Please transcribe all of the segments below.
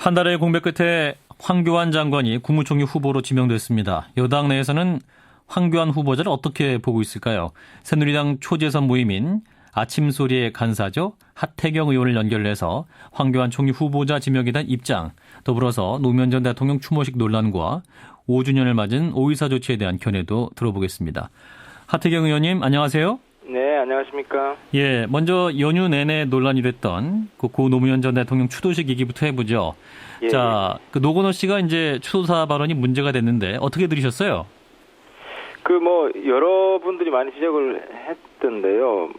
한 달의 공백 끝에 황교안 장관이 국무총리 후보로 지명됐습니다. 여당 내에서는 황교안 후보자를 어떻게 보고 있을까요? 새누리당 초재선 모임인 아침소리의 간사죠. 하태경 의원을 연결해서 황교안 총리 후보자 지명에 대한 입장, 더불어서 노무현 전 대통령 추모식 논란과 5주년을 맞은 5.14 조치에 대한 견해도 들어보겠습니다. 하태경 의원님, 안녕하세요. 네, 안녕하십니까. 예, 먼저 연휴 내내 논란이 됐던 고 노무현 전 대통령 추도식 얘기부터 해보죠. 예. 자, 노건호 씨가 이제 추도사 발언이 문제가 됐는데 어떻게 들으셨어요? 여러분들이 많이 지적을 했던데요.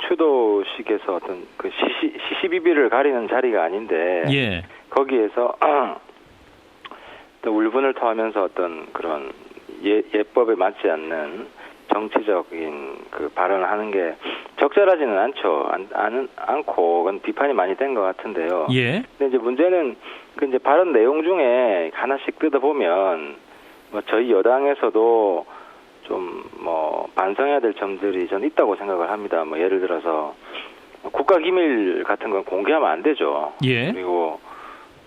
추도식에서 어떤 시시비비를 가리는 자리가 아닌데. 예. 거기에서 울분을 토하면서 어떤 그런 예법에 맞지 않는 정치적인 발언을 하는 게 적절하지는 않고, 그건 비판이 많이 된 것 같은데요. 예. 근데 이제 문제는 이제 발언 내용 중에 하나씩 뜯어보면, 저희 여당에서도 좀 반성해야 될 점들이 전 있다고 생각을 합니다. 예를 들어서 국가기밀 같은 건 공개하면 안 되죠. 예. 그리고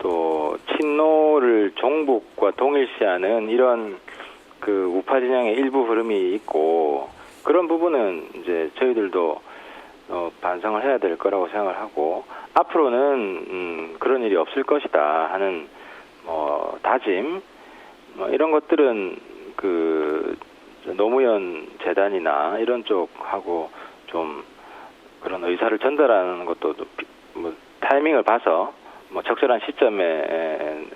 또 친노를 종북과 동일시하는 이런 우파 진영의 일부 흐름이 있고, 그런 부분은 이제 저희들도 반성을 해야 될 거라고 생각을 하고, 앞으로는 그런 일이 없을 것이다 하는 다짐, 이런 것들은 노무현 재단이나 이런 쪽하고 좀 그런 의사를 전달하는 것도 타이밍을 봐서 적절한 시점에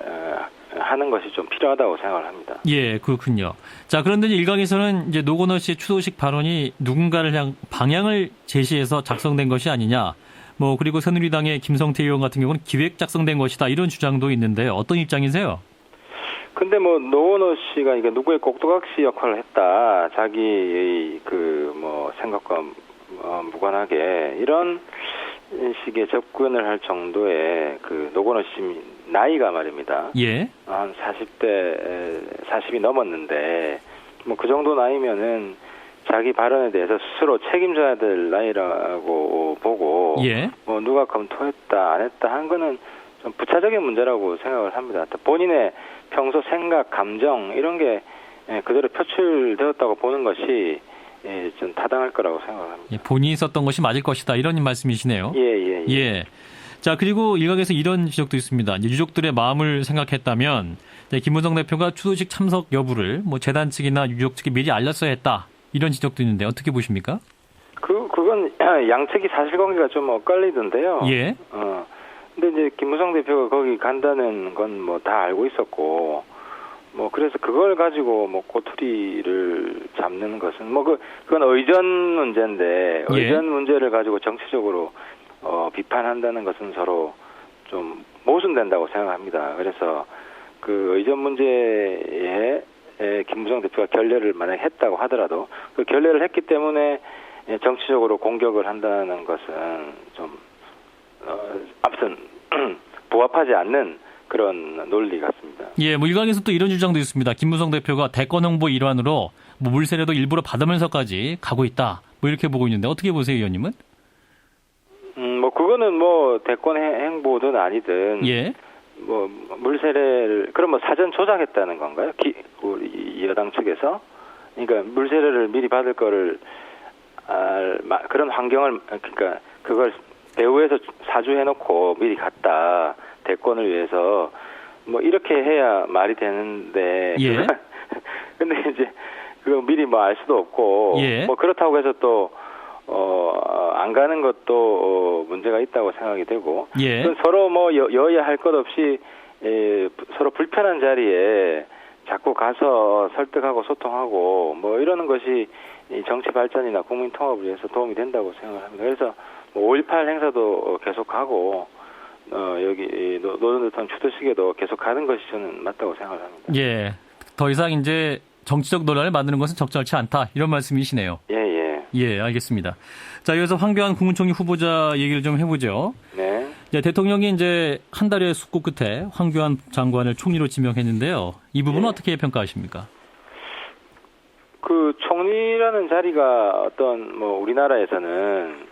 하는 것이 좀 필요하다고 생각을 합니다. 예, 그렇군요. 자, 그런데 일각에서는 이제 노건호 씨의 추도식 발언이 누군가를 향 방향을 제시해서 작성된 것이 아니냐. 그리고 새누리당의 김성태 의원 같은 경우는 기획 작성된 것이다. 이런 주장도 있는데 어떤 입장이세요? 근데 노건호 씨가 이게 누구의 꼭두각시 역할을 했다. 자기의 생각과 무관하게 이런 식의 접근을 할 정도의 노건호 씨 나이가 말입니다. 예. 한 40이 넘었는데, 그 정도 나이면은 자기 발언에 대해서 스스로 책임져야 될 나이라고 보고, 예. 누가 검토했다, 안 했다 한 거는 좀 부차적인 문제라고 생각을 합니다. 본인의 평소 생각, 감정, 이런 게 그대로 표출되었다고 보는 것이 좀 타당할 거라고 생각을 합니다. 예, 본인이 썼던 것이 맞을 것이다. 이런 말씀이시네요. 예. 자, 그리고 일각에서 이런 지적도 있습니다. 이제 유족들의 마음을 생각했다면 김무성 대표가 추도식 참석 여부를 재단 측이나 유족 측이 미리 알렸어야 했다. 이런 지적도 있는데 어떻게 보십니까? 그건 양측이 사실관계가 좀 엇갈리던데요. 예. 근데 이제 김무성 대표가 거기 간다는 건 다 알고 있었고, 그래서 그걸 가지고 꼬투리를 잡는 것은 그건 의전 문제인데, 예. 의전 문제를 가지고 정치적으로 비판한다는 것은 서로 좀 모순된다고 생각합니다. 그래서 의전 문제에 김무성 대표가 결례를 만약에 했다고 하더라도 그 결례를 했기 때문에 정치적으로 공격을 한다는 것은 좀 아무튼 부합하지 않는 그런 논리 같습니다. 예, 일각에서 또 이런 주장도 있습니다. 김무성 대표가 대권 홍보 일환으로 물세례도 일부러 받으면서까지 가고 있다. 이렇게 보고 있는데 어떻게 보세요, 의원님은? 그거는 대권 행보든 아니든, 예. 물세례를 그럼 사전 조작했다는 건가요? 우리 여당 측에서, 그러니까 물세례를 미리 받을 거를 그런 환경을, 그러니까 그걸 배후에서 사주해놓고 미리 갔다, 대권을 위해서 이렇게 해야 말이 되는데. 예. 근데 이제 그거 미리 알 수도 없고, 예. 그렇다고 해서 또 안 가는 것도 문제가 있다고 생각이 되고, 예. 서로 여야 할 것 없이 서로 불편한 자리에 자꾸 가서 설득하고 소통하고 이러는 것이 정치 발전이나 국민 통합을 위해서 도움이 된다고 생각합니다. 그래서 5.18 행사도 계속하고 여기 노전 대통령 추도식에도 계속 가는 것이 저는 맞다고 생각을 합니다. 예. 더 이상 이제 정치적 논란을 만드는 것은 적절치 않다. 이런 말씀이시네요. 예, 알겠습니다. 자, 여기서 황교안 국무총리 후보자 얘기를 좀 해보죠. 네. 이제 대통령이 이제 한 달의 숙고 끝에 황교안 장관을 총리로 지명했는데요. 이 부분은 어떻게 평가하십니까? 총리라는 자리가 우리나라에서는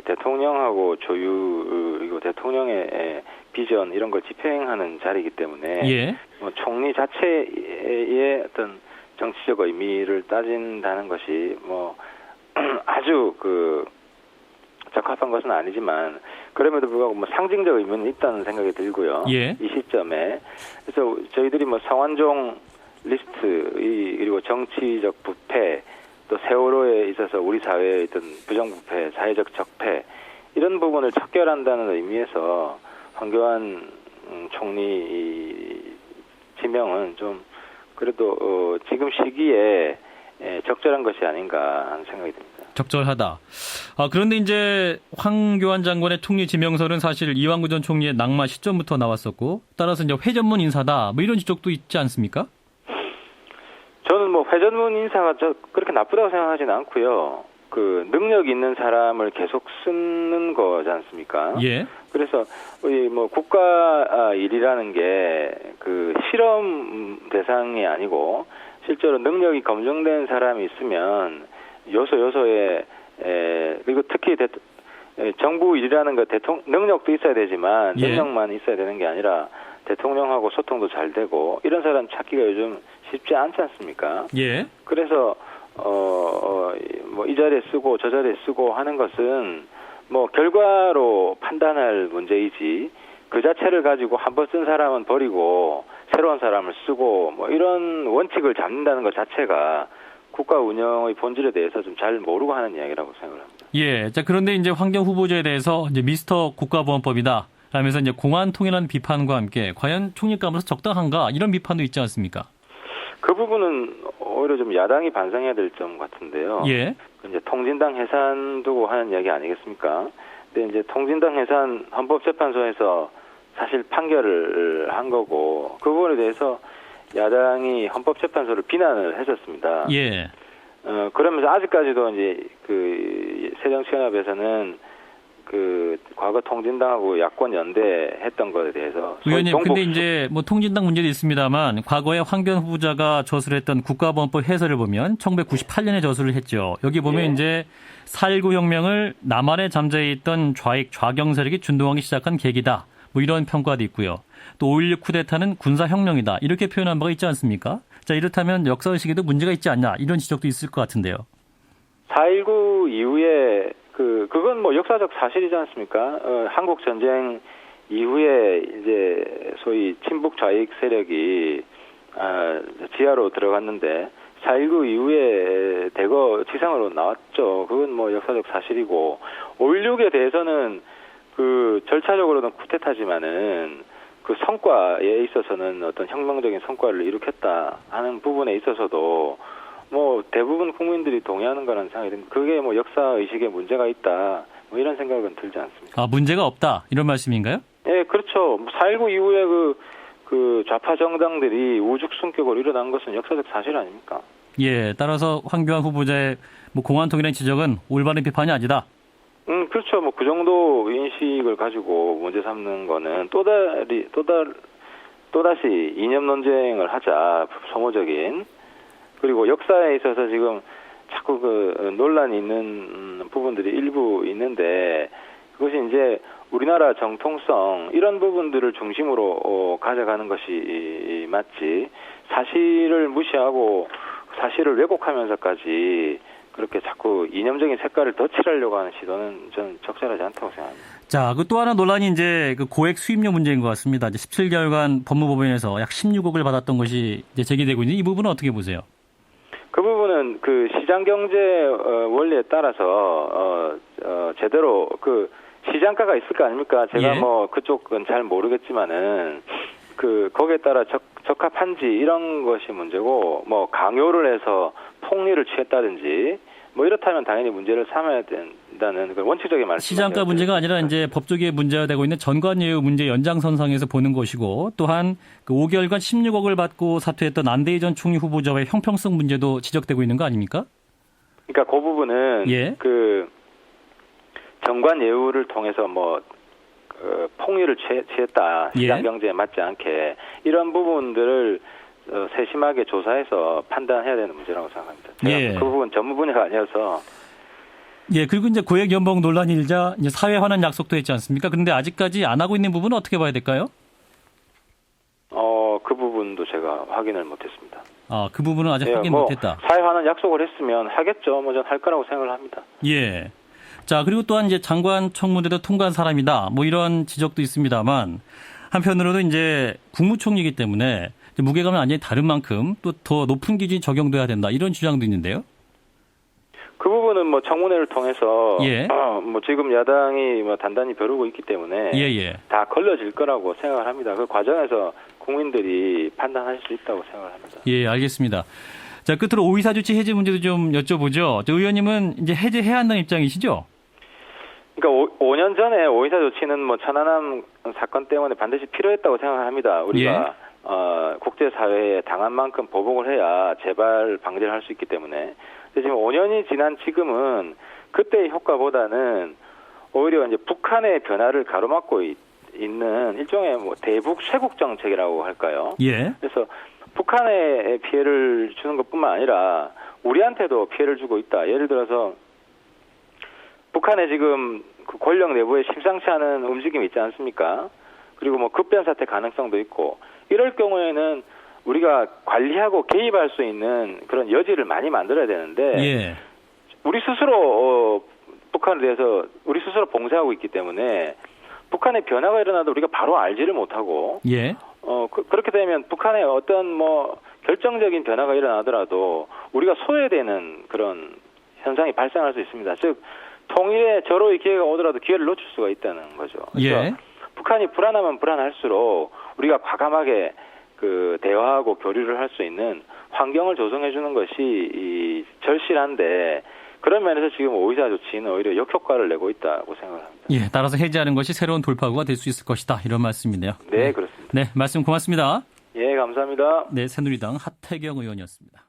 대통령하고 그리고 대통령의 비전 이런 걸 집행하는 자리이기 때문에 예. 총리 자체의 어떤 정치적 의미를 따진다는 것이 뭐 아주 적합한 것은 아니지만 그럼에도 불구하고 뭐 상징적 의미는 있다는 생각이 들고요. 예. 이 시점에 그래서 저희들이 뭐 성완종 리스트 그리고 정치적 부패 또 세월호에 있어서 우리 사회에 있던 부정부패, 사회적 적폐 이런 부분을 척결한다는 의미에서 황교안 총리 지명은 좀 그래도 지금 시기에 적절한 것이 아닌가 하는 생각이 듭니다. 적절하다. 그런데 이제 황교안 장관의 총리 지명설은 사실 이완구 전 총리의 낙마 시점부터 나왔었고 따라서 이제 회전문 인사다 뭐 이런 지적도 있지 않습니까? 저는 뭐 회전문 인사가 그렇게 나쁘다고 생각하지는 않고요. 그 능력 있는 사람을 계속 쓰는 거지 않습니까? 예. 그래서 뭐 국가 일이라는 게 그 실험 대상이 아니고 실제로 능력이 검증된 사람이 있으면 요소에 그리고 특히 정부 일이라는 거 능력도 있어야 되지만 능력만 있어야 되는 게 아니라 대통령하고 소통도 잘 되고 이런 사람 찾기가 요즘 쉽지 않지 않습니까? 예. 그래서 뭐 이 자리에 쓰고 저 자리에 쓰고 하는 것은 뭐 결과로 판단할 문제이지 그 자체를 가지고 한 번 쓴 사람은 버리고 새로운 사람을 쓰고 뭐 이런 원칙을 잡는다는 것 자체가 국가 운영의 본질에 대해서 좀 잘 모르고 하는 이야기라고 생각을 합니다. 예. 자, 그런데 이제 환경 후보자에 대해서 이제 미스터 국가보안법이다 라면서 이제 공안 통일하는 비판과 함께 과연 총리감으로서 적당한가 이런 비판도 있지 않습니까? 그 부분은 오히려 좀 야당이 반성해야 될 점 같은데요. 예. 이제 통진당 해산 두고 하는 이야기 아니겠습니까? 근데 이제 통진당 해산 헌법재판소에서 사실 판결을 한 거고 그 부분에 대해서 야당이 헌법재판소를 비난을 했었습니다. 예. 그러면서 아직까지도 이제 그 새정치연합에서는 그 과거 통진당하고 야권 연대했던 것에 대해서 의원님, 근데 이제 뭐 통진당 문제도 있습니다만 과거에 황교안 후보자가 저술했던 국가보안법 해설을 보면 1998년에 저술을 했죠. 여기 보면 예. 이제 4.19 혁명을 남한에 잠재해 있던 좌경 세력이 준동하기 시작한 계기다. 뭐 이런 평가도 있고요. 또 5.16 쿠데타는 군사혁명이다. 이렇게 표현한 바가 있지 않습니까? 자, 이렇다면 역사의식에도 문제가 있지 않냐. 이런 지적도 있을 것 같은데요. 4.19 이후에 그건 뭐 역사적 사실이지 않습니까? 한국 전쟁 이후에 이제 소위 친북 좌익 세력이 지하로 들어갔는데 4.19 이후에 대거 지상으로 나왔죠. 그건 뭐 역사적 사실이고 5.16에 대해서는 그 절차적으로는 쿠데타지만은 그 성과에 있어서는 어떤 혁명적인 성과를 일으켰다 하는 부분에 있어서도 뭐 대부분 국민들이 동의하는 거라는 생각이 듭니다. 그게 뭐 역사 의식에 문제가 있다 뭐 이런 생각은 들지 않습니다. 문제가 없다 이런 말씀인가요? 예, 그렇죠. 4.19 이후에 그 좌파 정당들이 우죽순격으로 일어난 것은 역사적 사실 아닙니까? 예, 따라서 황교안 후보자의 뭐 공안통일의 지적은 올바른 비판이 아니다. 그렇죠. 뭐 그 정도 인식을 가지고 문제 삼는 거는 또다시 이념 논쟁을 하자 소모적인. 그리고 역사에 있어서 지금 자꾸 그 논란이 있는 부분들이 일부 있는데 그것이 이제 우리나라 정통성 이런 부분들을 중심으로 가져가는 것이 맞지 사실을 무시하고 사실을 왜곡하면서까지 그렇게 자꾸 이념적인 색깔을 더 칠하려고 하는 시도는 저는 적절하지 않다고 생각합니다. 자, 그 또 하나 논란이 이제 그 고액 수입료 문제인 것 같습니다. 이제 17개월간 법무법인에서 약 16억을 받았던 것이 이제 제기되고 있는 이 부분은 어떻게 보세요? 그 부분은 그 시장 경제 원리에 따라서 제대로 그 시장가가 있을 거 아닙니까? 제가 예. 뭐 그쪽은 잘 모르겠지만은 그 거기에 따라 적합한지 이런 것이 문제고 뭐 강요를 해서 폭리를 취했다든지 뭐 이렇다면 당연히 문제를 삼아야 된다는 그 원칙적인 말씀. 시장가 문제가 아니라 이제 법조계에 문제가 되고 있는 전관예우 문제 연장선상에서 보는 것이고 또한 그 5개월간 16억을 받고 사퇴했던 안대희 전 총리 후보자의 형평성 문제도 지적되고 있는 거 아닙니까? 그러니까 그 부분은 예. 그 전관예우를 통해서 뭐 폭리를 취했다 시장 예. 경제에 맞지 않게 이런 부분들을 세심하게 조사해서 판단해야 되는 문제라고 생각합니다. 제가 예. 그 부분 전문 분야가 아니어서 예, 그리고 이제 고액 연봉 논란이 일자 이제 사회 환원 약속도 했지 않습니까? 그런데 아직까지 안 하고 있는 부분은 어떻게 봐야 될까요? 그 부분도 제가 확인을 못했습니다. 아, 그 부분은 아직 예, 확인 못했다. 사회화는 약속을 했으면 하겠죠. 전 할 거라고 생각을 합니다. 예. 자, 그리고 또한 이제 장관 청문회도 통과한 사람이다. 뭐 이런 지적도 있습니다만 한편으로는 이제 국무총리이기 때문에 무게감은 완전히 다른 만큼 또 더 높은 기준이 적용돼야 된다. 이런 주장도 있는데요. 그 부분은 뭐 청문회를 통해서 예. 뭐 지금 야당이 뭐 단단히 벼르고 있기 때문에 예. 다 걸러질 거라고 생각을 합니다. 그 과정에서 국민들이 판단할 수 있다고 생각을 합니다. 예, 알겠습니다. 자, 끝으로 오이사 조치 해제 문제도 좀 여쭤보죠. 저 의원님은 이제 해제해야 한다는 입장이시죠? 그러니까 5년 전에 오이사 조치는 뭐 천안함 사건 때문에 반드시 필요했다고 생각합니다. 우리가 국제사회에 당한 만큼 보복을 해야 재발 방지를 할 수 있기 때문에. 근데 지금 5년이 지난 지금은 그때의 효과보다는 오히려 이제 북한의 변화를 가로막고 있는 일종의 뭐 대북 쇄국 정책이라고 할까요? 예. 그래서 북한에 피해를 주는 것뿐만 아니라 우리한테도 피해를 주고 있다. 예를 들어서 북한에 지금 그 권력 내부에 심상치 않은 움직임이 있지 않습니까? 그리고 뭐 급변 사태 가능성도 있고 이럴 경우에는 우리가 관리하고 개입할 수 있는 그런 여지를 많이 만들어야 되는데 예. 우리 스스로 북한에 대해서 우리 스스로 봉쇄하고 있기 때문에 북한의 변화가 일어나도 우리가 바로 알지를 못하고 예. 그렇게 되면 북한의 어떤 뭐 결정적인 변화가 일어나더라도 우리가 소외되는 그런 현상이 발생할 수 있습니다. 즉 통일의 절호의 기회가 오더라도 기회를 놓칠 수가 있다는 거죠. 그래서 예. 북한이 불안하면 불안할수록 우리가 과감하게 그 대화하고 교류를 할 수 있는 환경을 조성해 주는 것이 절실한데 그런 면에서 지금 오이사 조치는 오히려 역효과를 내고 있다고 생각을 합니다. 예, 따라서 해제하는 것이 새로운 돌파구가 될 수 있을 것이다. 이런 말씀이네요. 네, 그렇습니다. 네, 말씀 고맙습니다. 예, 감사합니다. 네, 새누리당 하태경 의원이었습니다.